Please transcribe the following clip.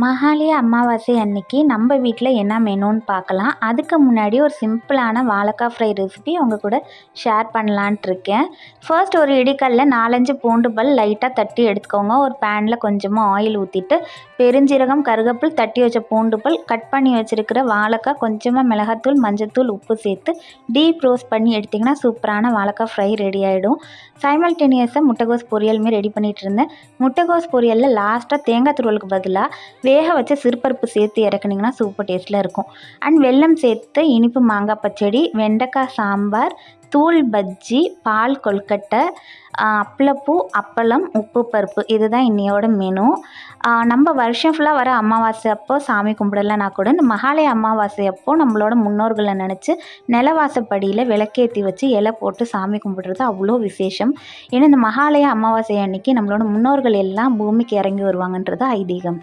மகாலய அமாவாசை அன்னைக்கு நம்ம வீட்டில் என்ன மெனுன்னு பார்க்கலாம். அதுக்கு முன்னாடி ஒரு சிம்பிளான வாழைக்காய் ஃப்ரை ரெசிபி உங்கள் கூட ஷேர் பண்ணலான்ட்டு இருக்கேன். ஃபர்ஸ்ட் ஒரு இடிக்கல்ல 4-5 பூண்டு பல் லைட்டாக தட்டி எடுத்துக்கோங்க. ஒரு பேனில் கொஞ்சமாக ஆயில் ஊற்றிட்டு பெருஞ்சீரகம், கருவேப்பில், தட்டி வச்ச பூண்டு பல், கட் பண்ணி வச்சுருக்கிற வாழைக்காய், கொஞ்சமாக மிளகாத்தூள், மஞ்சத்தூள், உப்பு சேர்த்து டீப் ரோஸ்ட் பண்ணி எடுத்திங்கன்னா சூப்பரான வாழைக்காய் ஃப்ரை ரெடி ஆகிடும். சைமல்டேனியஸாக முட்டைகோஸ் பொரியல் மாரி ரெடி பண்ணிகிட்டு இருந்தேன். முட்டைகோஸ் பொரியலில் லாஸ்ட்டாக தேங்காய் துருவலுக்கு பதிலாக வேக வச்ச சிறுபருப்பு சேர்த்து இறக்குனிங்கன்னா சூப்பர் டேஸ்ட்டில் இருக்கும். அண்ட் வெல்லம் சேர்த்து இனிப்பு மாங்காய் பச்சடி, வெண்டைக்காய் சாம்பார், தூள் பஜ்ஜி, பால் கொழுக்கட்டை, அப்பளப்பூ, அப்பளம், உப்பு பருப்பு, இதுதான் இன்னையோட மெனு. நம்ம வருஷம் ஃபுல்லாக வர அமாவாசை அப்போ சாமி கும்பிடலைன்னா கூட இந்த மகாலய அமாவாசை அப்போ நம்மளோட முன்னோர்களை நினச்சி நிலவாசப்படியில் விளக்கேற்றி வச்சு இலை போட்டு சாமி கும்பிடுறது அவ்வளோ விசேஷம். ஏன்னா இந்த மகாலய அமாவாசை அன்னைக்கு நம்மளோட முன்னோர்கள் எல்லாம் பூமிக்கு இறங்கி வருவாங்கன்றது ஐதீகம்.